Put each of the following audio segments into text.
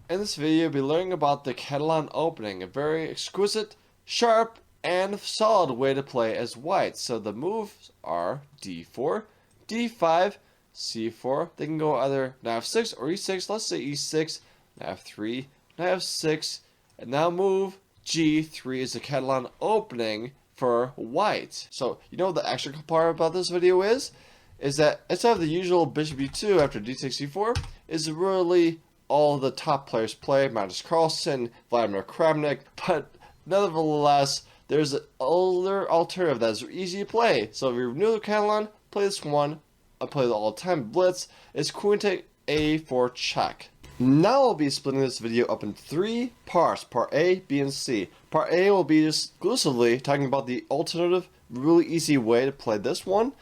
In this video, you'll be learning about the Catalan Opening, a very exquisite, sharp, and solid way to play as white. So the moves are d4, d5, c4. They can go either knight f6 or e6. Let's say e6, knight f3, knight f6, and now move g3 is the Catalan Opening for white. So you know what the extra part about this video is that instead of the usual bishop e2 after d6 c4, is really all the top players play, Magnus Carlsen, Vladimir Kramnik, but nevertheless, there's an older alternative that's easy to play. So if you're new to Catalan, play this one. I play the all-time blitz. It's queen take A4 check. Now I'll be splitting this video up in 3 parts, part A, B, and C. Part A will be just exclusively talking about the alternative, really easy way to play this one.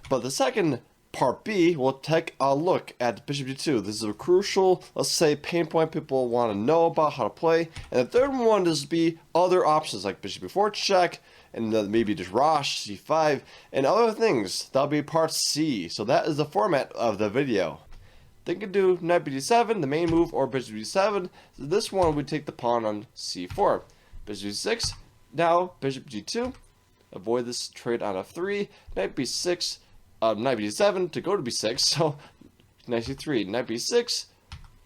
But the second part B, we'll take a look at bishop d2. This is a crucial, let's say, pain point people want to know about how to play. And the third one is be other options like bishop b4 check, and then maybe just Rosh, c5, and other things. That'll be part C. So that is the format of the video. They can do knight b7, the main move, or bishop b7. So this one we take the pawn on c4. Bishop b6, now bishop g2. Avoid this trade on f3. Knight b6, knight b7 to go to b6. So knight c3, knight b6.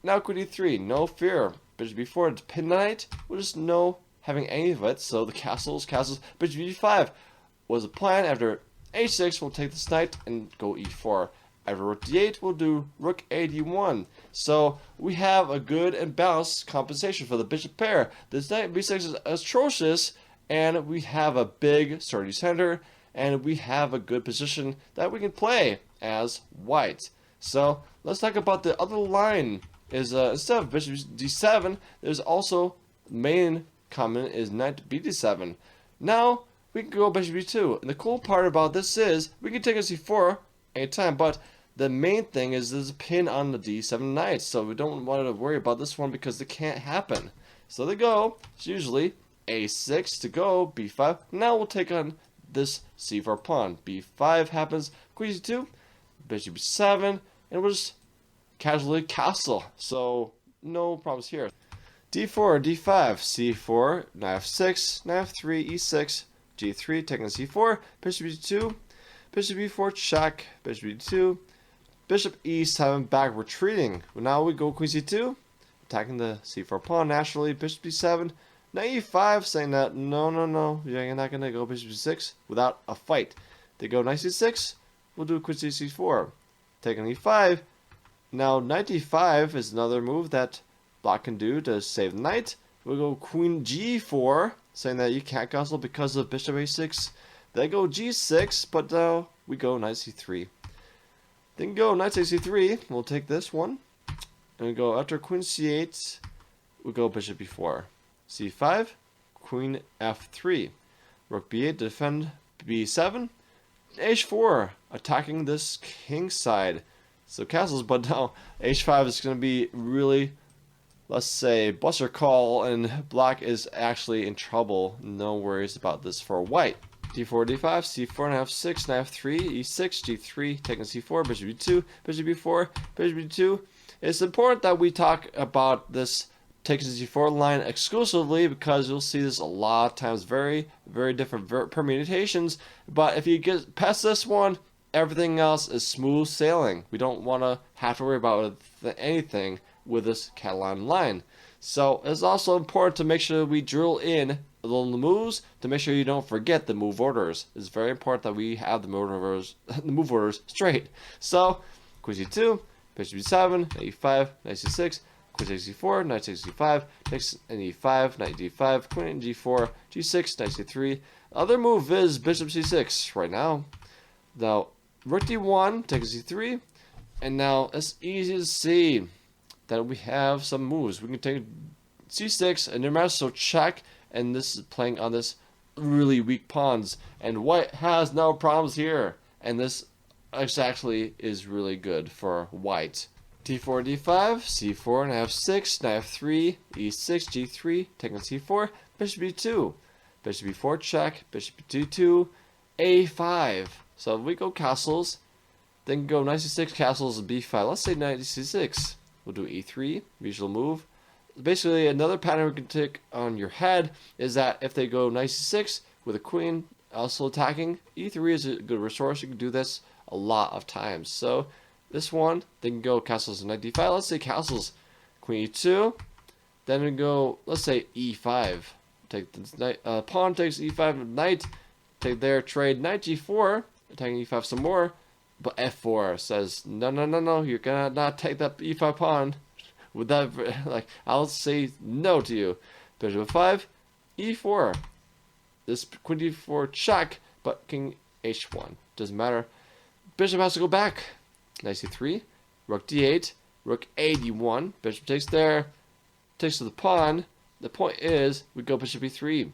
Now queen d3, no fear. Bishop b4 to pin knight. We'll just no having any of it. So the castles. Bishop b5 was a plan. After h6, we'll take this knight and go e4. After rook d8, we'll do rook a d1. So we have a good and balanced compensation for the bishop pair. This knight b6 is atrocious, and we have a big sturdy center, and we have a good position that we can play as white. So let's talk about the other line. Is instead of bishop d7, there's also main common is knight b7. Now we can go bishop b2, and the cool part about this is we can take a c4 anytime, but the main thing is there's a pin on the d7 knight, so we don't want to worry about this one because it can't happen. So they go, it's usually a6 to go, b5. Now we'll take on this c4 pawn. b5 happens, queen c2, bishop b7, and we'll just casually castle. So no problems here. d4, d5, c4, knight f6, knight f3, e6, g3, taking c4, bishop b2, bishop b4 check, bishop b2, bishop e7 back retreating. Now we go queen c2, attacking the c4 pawn naturally, bishop d7, knight e5 saying that no, you're not going to go bishop c6 without a fight. They go knight c6, we'll do queen c4, taking e5. Now knight d5 is another move that black can do to save the knight. We'll go queen g4, saying that you can't castle because of bishop a6. They go g6, but we go knight c3. Then go knight takes c3. We'll take this one. And we go after queen c8. We go bishop b4. c5. Queen f3. Rook b8 to defend b7. h4 attacking this king side. So castles, but now h5 is going to be really, let's say, buster call, and black is actually in trouble. No worries about this for white. d4, d5, c4, knight f6, knight f3, e6, g3, taking c4, bishop b2, bishop b4, bishop b2. It's important that we talk about this taking c4 line exclusively because you'll see this a lot of times, very different permutations. But if you get past this one, everything else is smooth sailing. We don't want to have to worry about anything with this Catalan line. So it's also important to make sure we drill in the moves to make sure you don't forget the move orders. It's very important that we have the move orders straight. So queen c2, bishop b7, knight e5, knight c6, queen takes c4, knight takes c5, takes an e5, knight d5, queen g4, g6, knight c3. Other move is bishop c6 right now. Now rook d1 takes c3, and now it's easy to see that we have some moves. We can take c6 and intermesso check, and this is playing on this really weak pawns, and white has no problems here, and this actually is really good for white. d4, d5, c4, knight f6, knight f3, e6, g3, taking c4, bishop b2, bishop b4 check, bishop d2, a5. So if we go castles, then go knight c6, castles, b5. Let's say knight c6. We'll do e3, usual move. basically another pattern we can take on your head is that if they go knight c6 with a queen also attacking, e3 is a good resource. You can do this a lot of times. So this one, they can go castles knight d5. Let's say castles queen e2. Then we go, let's say e5. Take the knight, pawn takes e5, knight. Take their trade knight g4, attacking e5 some more. But f4 says no, no, no, no. You're gonna not take that e5 pawn. With that, like, I'll say no to you. Bishop f5, e4. This queen d4 check, but king h1 doesn't matter. Bishop has to go back. Knight c3, rook d8, rook a d1. Bishop takes there, takes to the pawn. The point is, we go bishop e3.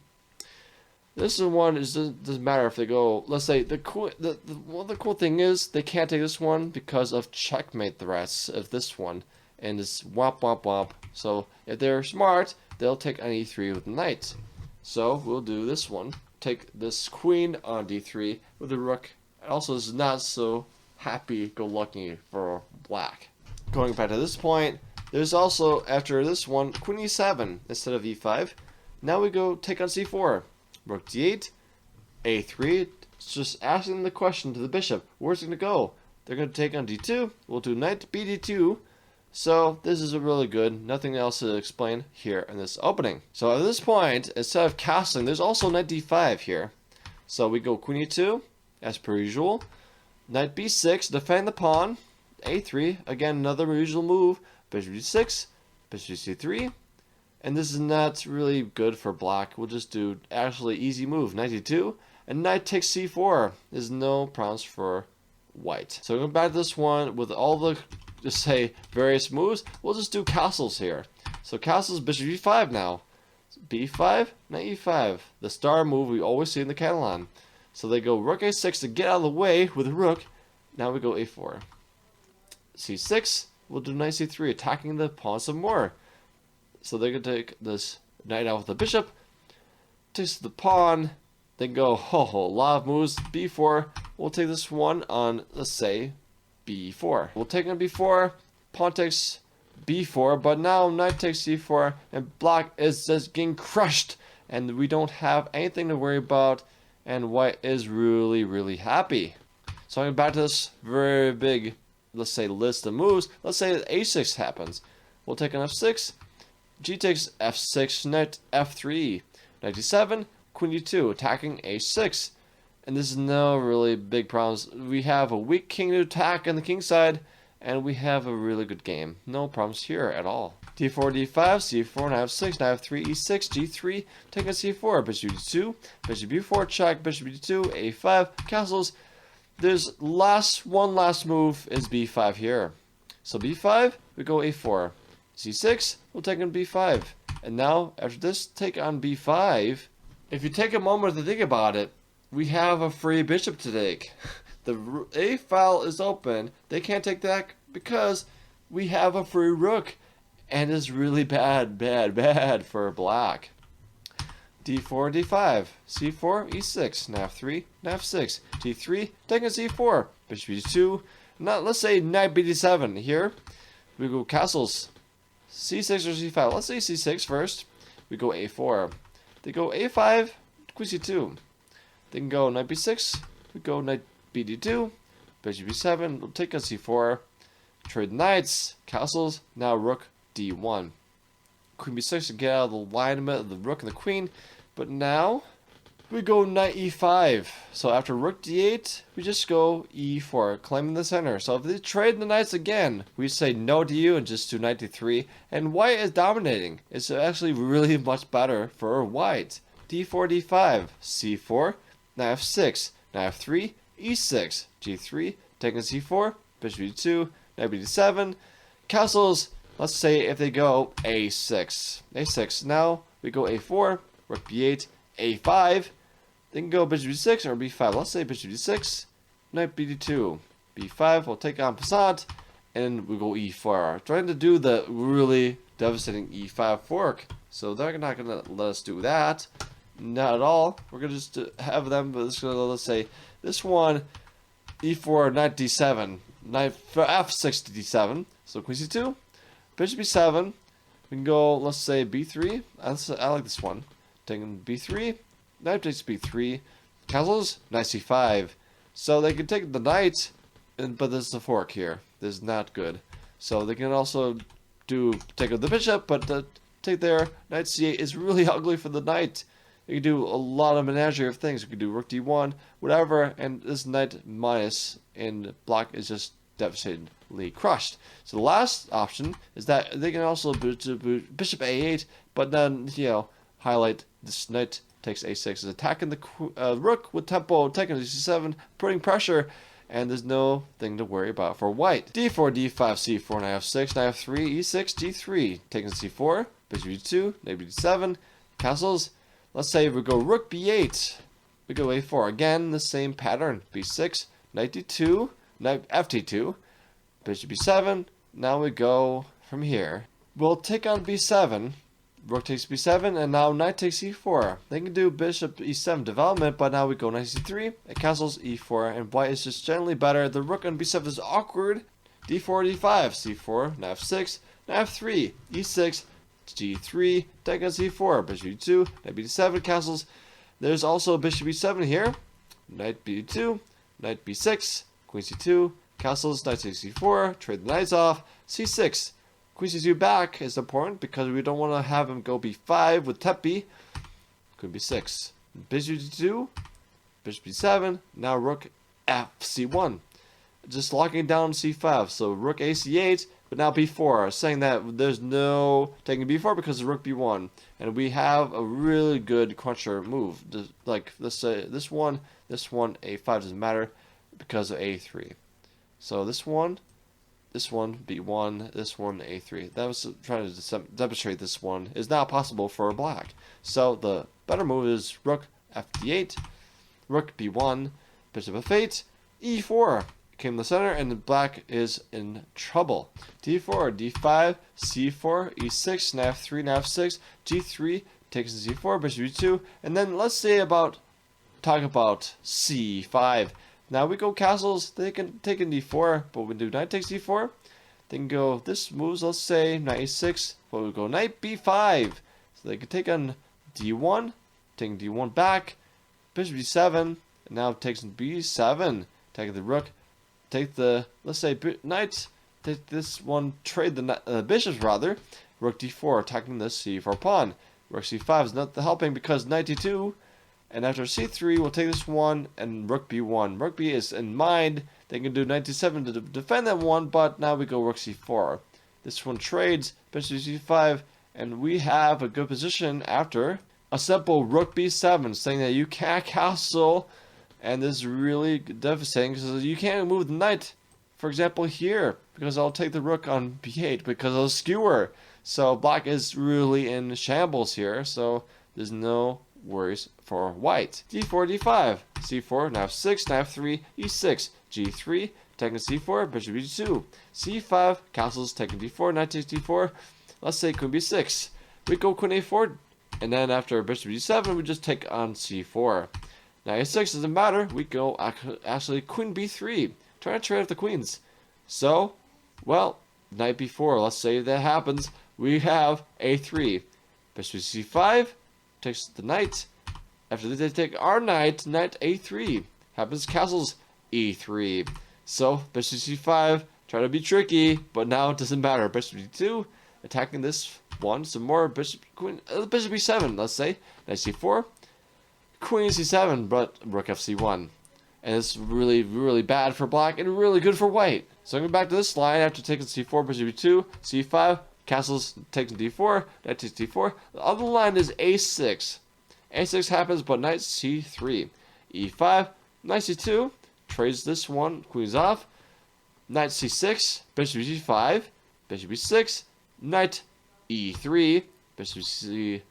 This is one. It doesn't matter if they go. Let's say the cool thing is they can't take this one because of checkmate threats of this one. And it's womp womp womp. So if they're smart, they'll take on e3 with the knight. So we'll do this one. Take this queen on d3 with the rook. It also is not so happy-go-lucky for black. Going back to this point, there's also, after this one, queen e7 instead of e5. Now we go take on c4. Rook d8, a3. It's just asking the question to the bishop. Where's it going to go? They're going to take on d2. We'll do knight bd2. So this is a really good, nothing else to explain here in this opening. So at this point, instead of castling, there's also knight d5 here. So we go queen e2, as per usual. Knight b6, defend the pawn. a3, again another usual move. Bishop d6, bishop c3. And this is not really good for black. We'll just do actually easy move, knight d2. And knight takes c4. There's no problems for white. So going back to this one with all the just say various moves, we'll just do castles here. So castles, bishop e5 now. b5, knight e5. The star move we always see in the Catalan. So they go rook a6 to get out of the way with the rook. Now we go a4. c6, we'll do knight c3, attacking the pawn some more. So they're going to take this knight out with the bishop. Takes the pawn. Then go, a lot of moves. b4, we'll take this one on, let's say, b4. We'll take on b4, pawn takes b4, but now knight takes c4, and black is just getting crushed, and we don't have anything to worry about, and white is really, really happy. So I'm going back to this very big, let's say, list of moves. Let's say that a6 happens. We'll take on f6, g takes f6, knight f3, knight d7, queen d2, attacking a6. And this is no really big problems. We have a weak king to attack on the king side, and we have a really good game. No problems here at all. d4, d5, c4, knight f6, knight f3, e6, g3, take on c4, bishop d2, bishop b4, check, bishop d2, a5, castles. There's one last move is b5 here. So b5, we go a4. c6, we'll take on b5. And now, after this, take on b5. If you take a moment to think about it, we have a free bishop to take. The A file is open. They can't take that because we have a free rook. And it's really bad, bad, bad for black. d4, d5, c4, e6, knight f3, knight f6, g3, taking c4, bishop d2. Now let's say knight bd7 here. We go castles, c6 or c5. Let's say c6 first. We go a4. They go a5, queen c2. They can go knight b6, we go knight bd2, bishop b7, we'll take on c4, trade knights, castles, now rook d1. Queen b6 to get out of the alignment of the rook and the queen, but now we go knight e5. So after rook d8, we just go e4, claiming the center. So if they trade the knights again, we say no to you and just do knight d3, and white is dominating. It's actually really much better for white. d4, d5, c4, knight f6, knight f3, e6, g3, taking c4, bishop d2, knight bd7, castles. Let's say if they go a6, now we go a4, rook b8, a5, they can go bishop d6 or b5. Let's say bishop d6, knight bd2, b5, we'll take on passant, and we go e4. Trying to do the really devastating e5 fork, so they're not going to let us do that. Not at all. We're going to just have them, but let's say this one, e4, knight d7, knight f6 to d7, so queen c2, bishop b7, We can go, let's say, b3. I like this one. Taking b3. Knight takes b3. Castles, knight c5. So they can take the knight, but there's the fork here. This is not good. So they can also take the bishop, but take their knight c8 is really ugly for the knight. You can do a lot of menagerie of things. You can do rook d1, whatever, and this knight minus in black is just devastatingly crushed. So the last option is that they can also bishop a8, but then, highlight this knight takes a6 is attacking the rook with tempo, taking c7, putting pressure, and there's no thing to worry about for white. d4, d5, c4, knight f6, knight f3, e6, g3, taking c4, bishop b2, knight b7, castles. Let's say we go rook b8, we go a4, again the same pattern, b6, knight d2, knight ft2, bishop b7, now we go from here. We'll take on b7, rook takes b7, and now knight takes e4. They can do bishop e7 development, but now we go knight c3, it castles e4, and white is just generally better. The rook on b7 is awkward. d4, d5, c4, knight f6, knight f3, e6, g3, take on c4, bishop b2, knight b7, castles. There's also bishop b7 here, knight b2, knight b6, queen c2, castles, knight takes c4, trade the knights off, c6, queen c2 back is important because we don't want to have him go b5 with tepi, queen b6, bishop d2, bishop b7, now rook fc1, just locking down c5, so rook ac8, but now b4, saying that there's no taking b4 because of rook b1, and we have a really good cruncher move, like let's say this one a5 doesn't matter because of a3. So this one b1, this one a3. That was trying to demonstrate this one is not possible for black. So the better move is rook fd8, rook b1, bishop f8, e4 came to the center, and black is in trouble. d4, d5, c4, e6, knight f3, knight f6, g3 takes c4, bishop b2, and then let's say talk about c5. Now we go castles. They can take in d4, but we do knight takes d4. They can go this moves. Let's say knight a6, but we go knight b5. So they can take on d1, taking d1 back, bishop d7, and now takes b7, taking the rook. Take the, let's say, knight, take this one, trade the bishops rather, rook d4, attacking the c4 pawn. Rook c5 is not helping because knight d2, and after c3, we'll take this one, and rook b1. Rook b is in mind, they can do knight d7 to defend that one, but now we go rook c4. This one trades, bishop c5, and we have a good position after a simple rook b7, saying that you can't castle. And this is really devastating because you can't move the knight, for example, here, because I'll take the rook on b8 because of the skewer. So black is really in shambles here, so there's no worries for white. d4, d5, c4, knight f6, knight f3, e6, g3, taking c4, bishop b2, c5, castles, taking d4, knight takes d4, let's say queen b6. We go queen a4, and then after bishop d7, we just take on c4. Now a6 doesn't matter, we go actually queen b3, trying to trade off the queens. So, well, knight b4, let's say that happens, we have a3, bishop c5, takes the knight, after they take our knight, knight a3, happens castles, e3. So, bishop c5, try to be tricky, but now it doesn't matter, bishop d2, attacking this one, some more bishop b7, let's say, knight c4, queen c7, but rook fc1. And it's really, really bad for black and really good for white. So going back to this line, after taking c4, bishop b2, c5, castles taking d4, knight takes d4. The other line is a6. a6 happens, but knight c3. e5, knight c2, trades this one, queen's off. Knight c6, bishop g5, bishop b6, knight e3, bishop c5,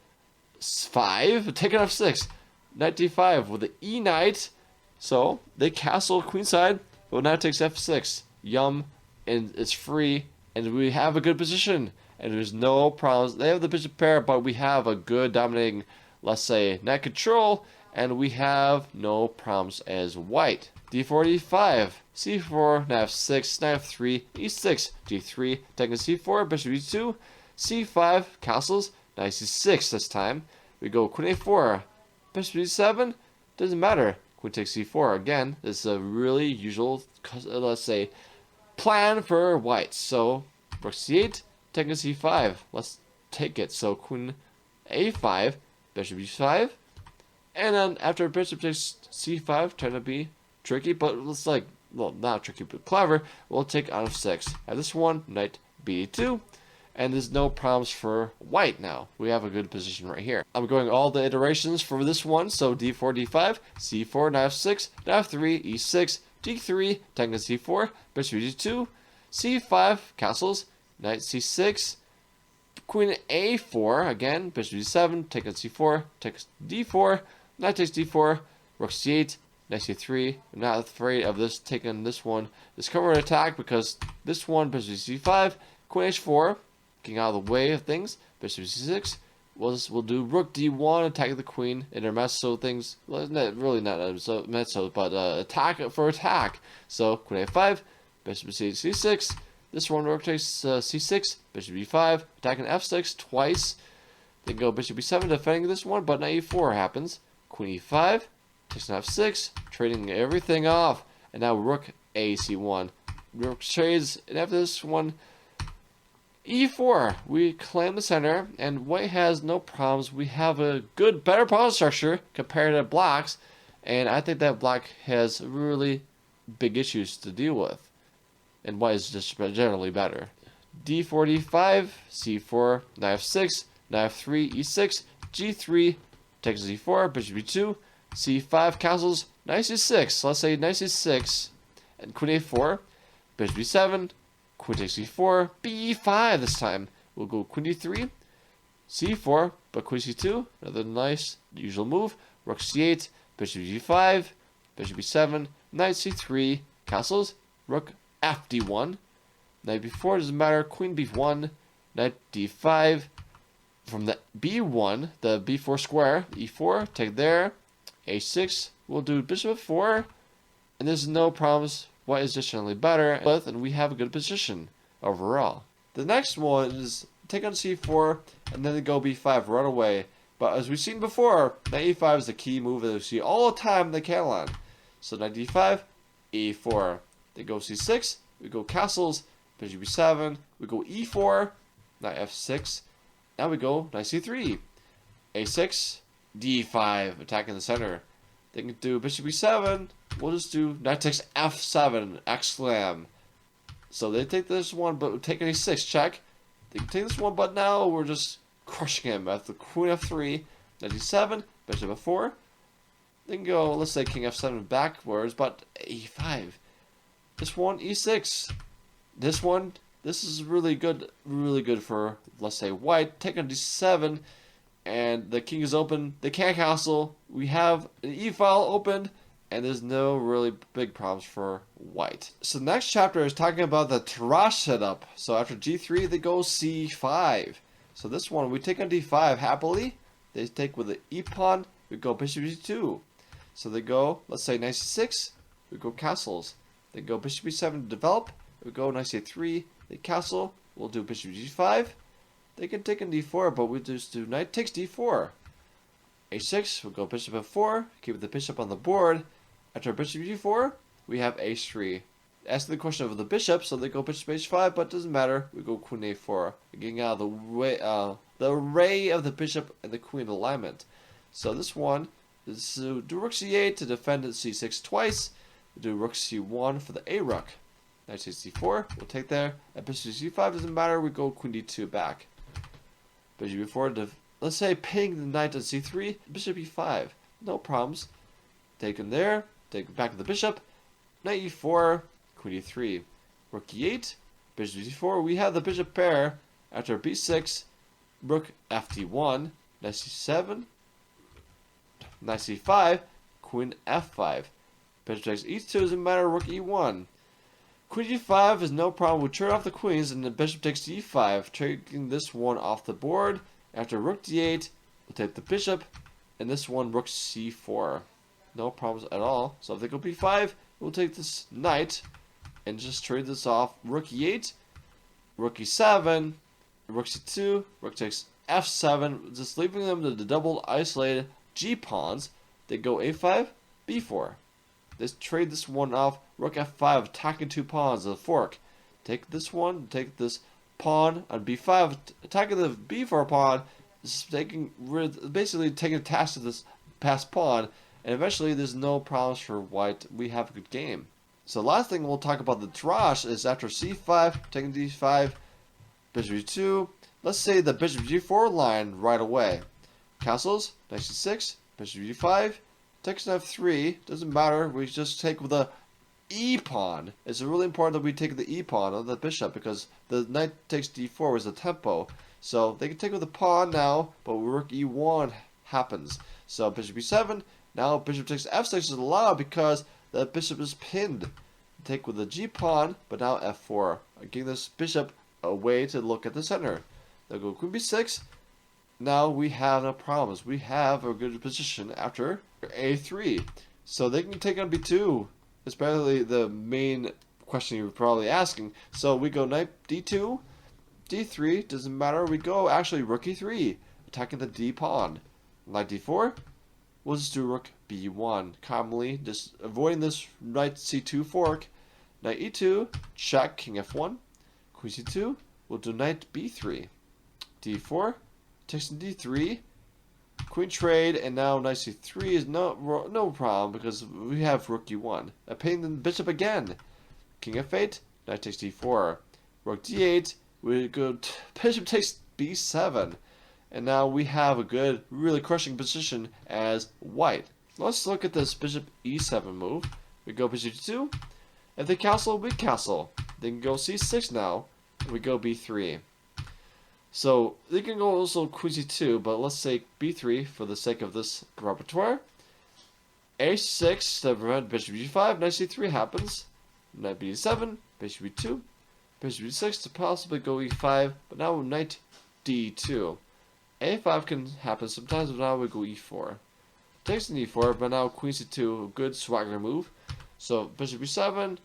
taking f6. Knight d5 with the e knight, so they castle queenside, but now takes f6. Yum, and it's free, and we have a good position, and there's no problems. They have the bishop pair, but we have a good dominating, let's say, knight control, and we have no problems as white. d4, d5, c4, knight f6, knight f3, e6, g3, taking c4, bishop e2, c5, castles, knight c6 this time. We go queen a4, bishop d7, doesn't matter. Queen takes c4 again. This is a really usual, let's say, plan for white. So rook c8, taking c5. Let's take it. So queen a5, bishop e5, and then after bishop takes c5, trying to be tricky, but it's like, well, not tricky, but clever. We'll take on f6. At this one, knight b2, and there's no problems for white now. We have a good position right here. I'm going all the iterations for this one. So d4, d5, c4, knight f6, knight f3, e6, d3, taking c4, bishop d2, c5, castles, knight c6, queen a4 again, bishop d7, taking c4, takes d4, knight takes d4, rook c8, knight c3. I'm not afraid of this taking this one. This cover attack because this one, bishop c5, queen h4, getting out of the way of things, bishop c6. We'll do rook d1, attack the queen, intermezzo things. Well, really not intermezzo, but attack for attack. So queen a5, bishop c6. This one rook takes c6, bishop e5, attacking f6 twice. Then go bishop e7, defending this one, but knight e4 happens. Queen e5, takes an f6, trading everything off. And now rook a c1. Rook trades, and after this one, e4. We claim the center, and white has no problems. We have a good, better pawn structure compared to black's, and I think that black has really big issues to deal with. And white is just generally better. d4, d5, c4, knight f6, knight f3, e6, g3, takes z4, bishop b2, c5, castles, knight c6. So let's say knight c6, and queen a4, bishop b7, queen takes c4, b5 this time. We'll go queen d3, c4, but queen c2, another nice usual move. Rook c8, bishop g5, bishop b7, knight c3, castles, rook fd1, knight b4, doesn't matter, queen b1, knight d5, from the b1, the b4 square, e4, take there, a6, we'll do bishop f4, and there's no problems. White is just generally better, and we have a good position overall. The next one is take on c4, and then go b5 right away. But as we've seen before, knight e5 is the key move that we see all the time in the Catalan. So knight d5, e4. They go c6, we go castles, bishop b7, we go e4, knight f6. Now we go knight c3, a6, d5, attacking the center. They can do bishop b7. We'll just do knight takes f7, exclam. So they take this one, but take a6, check. They can take this one, but now we're just crushing him at the queen f3, knight d7, bishop f4. They can go, let's say king f7 backwards, but e5. This one, e6. This one, this is really good for, let's say, white. Take on d7, and the king is open. They can't castle. We have an e-file opened, and there's no really big problems for white. So the next chapter is talking about the Tarrasch setup. So after g3, they go c5. So this one, we take on d5 happily. They take with the e-pawn. We go bishop g2. So they go, let's say knight c6. We go castles. They go bishop b7 to develop. We go knight c3. They castle. We'll do bishop g5. They can take on d4, but we just do knight takes d4. a6. We'll go bishop f4. Keep the bishop on the board. After bishop g4, we have h3. Asking the question of the bishop, so they go bishop h5, but it doesn't matter. We go queen a4, getting out of the way, the array of the bishop and the queen alignment. So this one is do rook c8 to defend at c6 twice. We do rook c1 for the a rook. Knight takes c4. We'll take there. At bishop c5 doesn't matter. We go queen d2 back. Bishop e4 let's say ping the knight at c3. Bishop e5. No problems. Taken there. Take back to the bishop. Knight e4. Queen e3. Rook e8. Bishop d4. We have the bishop pair. After b6. Rook fd1. Knight c7. Knight c5. Queen f5. Bishop takes e2 doesn't matter. Rook e1. Queen g5 is no problem. We turn off the queens, and the bishop takes d5, taking this one off the board. After rook d8, we'll take the bishop, and this one rook c4. No problems at all. So if they go b5, we'll take this knight and just trade this off. Rook e8, rook e7, rook c2, rook takes f7, just leaving them to the double isolated g pawns. They go a5, b4. They trade this one off, rook f5, attacking 2 pawns, a fork. Take this one, take this pawn on b5, attacking the b4 pawn, basically taking a task to this passed pawn, and eventually there's no problems for white. We have a good game. So last thing we'll talk about the drash is after c5, taking d5, bishop g2. Let's say the bishop g4 line right away. Castles, knight c6, bishop g5, takes f3, doesn't matter, we just take with the e pawn. It's really important that we take the e pawn on the bishop because the knight takes d4 was the tempo. So they can take with the pawn now, but rook e1 happens. So bishop e7, now bishop takes f6 is allowed because the bishop is pinned. Take with the g pawn, but now f4, giving this bishop a way to look at the center. They'll go queen b6. Now we have no problems. We have a good position after a3. So they can take on b2. It's probably the main question you're probably asking. So we go knight d2, d3, doesn't matter. We go actually rook e3, attacking the d pawn. Knight d4, we'll just do rook b1, calmly, just avoiding this knight c2 fork. Knight e2, check, king f1, queen c2, we'll do knight b3, d4, takes d3, queen trade, and now knight c3 is no problem because we have rook e1. A pain in the bishop again. King f8, knight takes d4, rook d8, we go bishop takes b7, and now we have a good, really crushing position as white. Let's look at this bishop e7 move. We go bishop g2. If they castle, we castle. They can go c6 now. We go b3. So they can go also queen c2, but let's say b3 for the sake of this repertoire. a6 to prevent bishop g5. Knight c3 happens. Knight b7, bishop b2, bishop b6 to possibly go e5, but now knight d2. a5 can happen sometimes, but now we go e4. Takes an e4, but now queen c2, a good swagger move. So bishop b7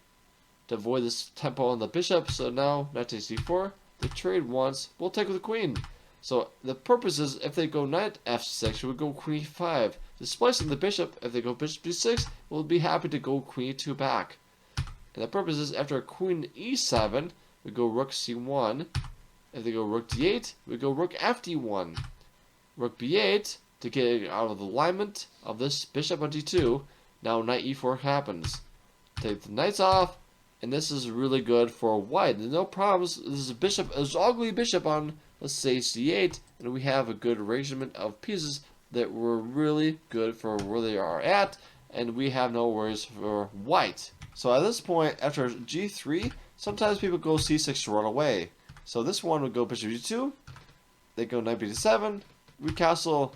to avoid this tempo on the bishop. So now knight takes d4. They trade once. We'll take with the queen. So the purpose is if they go knight f6, we go queen e5. Displacing the bishop. If they go bishop d6, we'll be happy to go queen e2 back. And the purpose is after queen e7, we go rook c1. If they go rook d8, we go rook fd1. Rook b8 to get out of the alignment of this bishop on d2. Now knight e4 happens. Take the knights off, and this is really good for white. There's no problems. This is a bishop, an ugly bishop on, let's say, c8, and we have a good arrangement of pieces that were really good for where they are at, and we have no worries for white. So at this point, after g3, sometimes people go c6 to run away. So this one would go bishop g2, they go knight b7, we castle,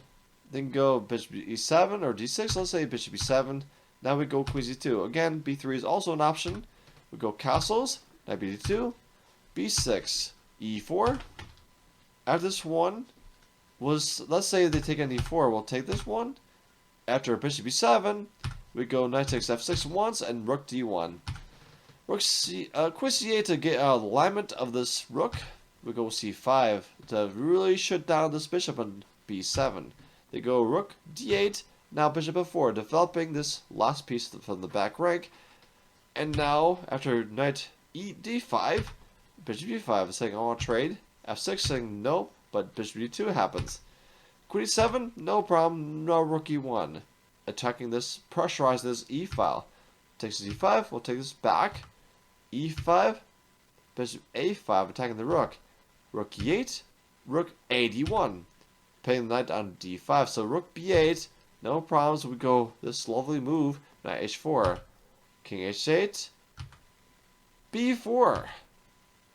then go bishop e7 or d6, let's say bishop e7, now we go queen c2. Again, b3 is also an option. We go castles, knight b2, b6, e4. After this one was, let's say they take on e4, we'll take this one. After bishop e7, we go knight takes f6 once and rook d1. Rook queen c8 to get out of the alignment of this rook. We go c5 to really shut down this bishop on b7. They go rook d8, now bishop f4, developing this last piece from the back rank. And now, after knight d5, bishop e5 is saying, I want to trade. f6 saying no, but bishop d2 happens. Queen e7, no problem, no rook e1. Attacking this, pressurizing this e file. Takes d5, we'll take this back. e5, bishop a5, attacking the rook. Rook e8, rook a d1. Putting the knight on d5, so rook b8, no problems, we go this lovely move, knight h4. King h8, b4.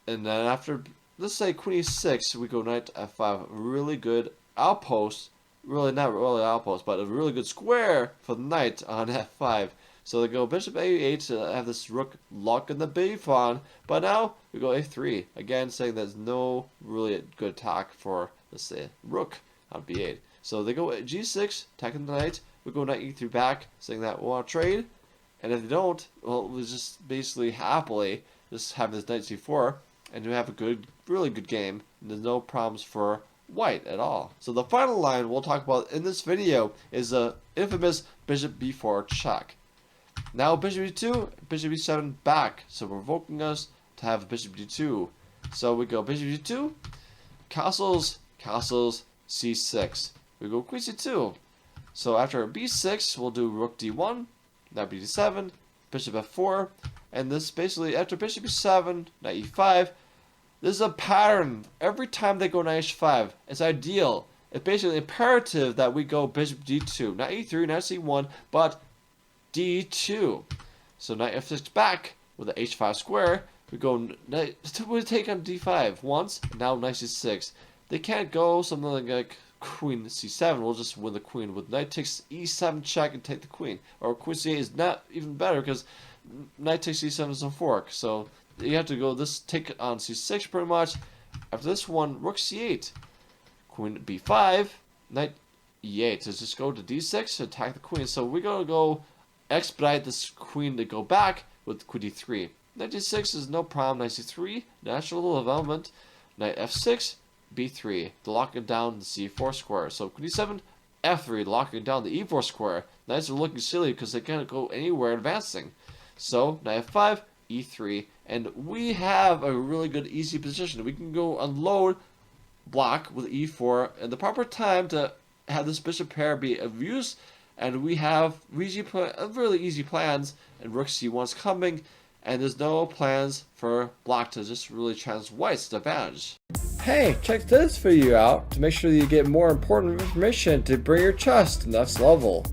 And then after, let's say queen e6, we go knight f5. Really good outpost. Really not really outpost, but a really good square for the knight on f5. So they go bishop a8 to have this rook lock in the b pawn. But now we go a3. Again, saying there's no really good attack for, let's say, rook on b8. So they go g6, attacking the knight. We go knight e3 back, saying that we want to trade. And if they don't, well, we just basically happily just have this knight c4, and we have a good, really good game. There's no problems for white at all. So the final line we'll talk about in this video is the infamous bishop b4 check. Now bishop b2, bishop b7 back, so provoking us to have bishop d2. So we go bishop d2, castles, castles, c6. We go queen c2. So after b6, we'll do rook d1, knight b7, bishop f4, and this basically after bishop b7, knight e5. This is a pattern. Every time they go knight h5, it's ideal. It's basically imperative that we go bishop d2, not e3, not c1, but d2. So knight f6 back with the h5 square. We go knight. We take on d5 once. Now knight c6. They can't go something like queen c7. We'll just win the queen with knight takes e7 check and take the queen. Or queen c8 is not even better because knight takes e7 is a fork. So you have to go this take on c6 pretty much. After this one, rook c8, queen b5, knight e8. So just go to d6 to attack the queen. So we're gonna go expedite this queen to go back with queen d3. Knight d6 is no problem. Knight c3, natural development. Knight f6, b3, to lock it down the c4 square. So queen d7, f3, locking down the e4 square. Knights are looking silly because they can't go anywhere advancing. So knight f5, e3, and we have a really good easy position. We can go unload block with e4 and the proper time to have this bishop pair be of use, and we have really easy plans, and rook c1's coming, and there's no plans for black to just really chance white's advantage. Hey, check this video out to make sure that you get more important information to bring your chess to the next level.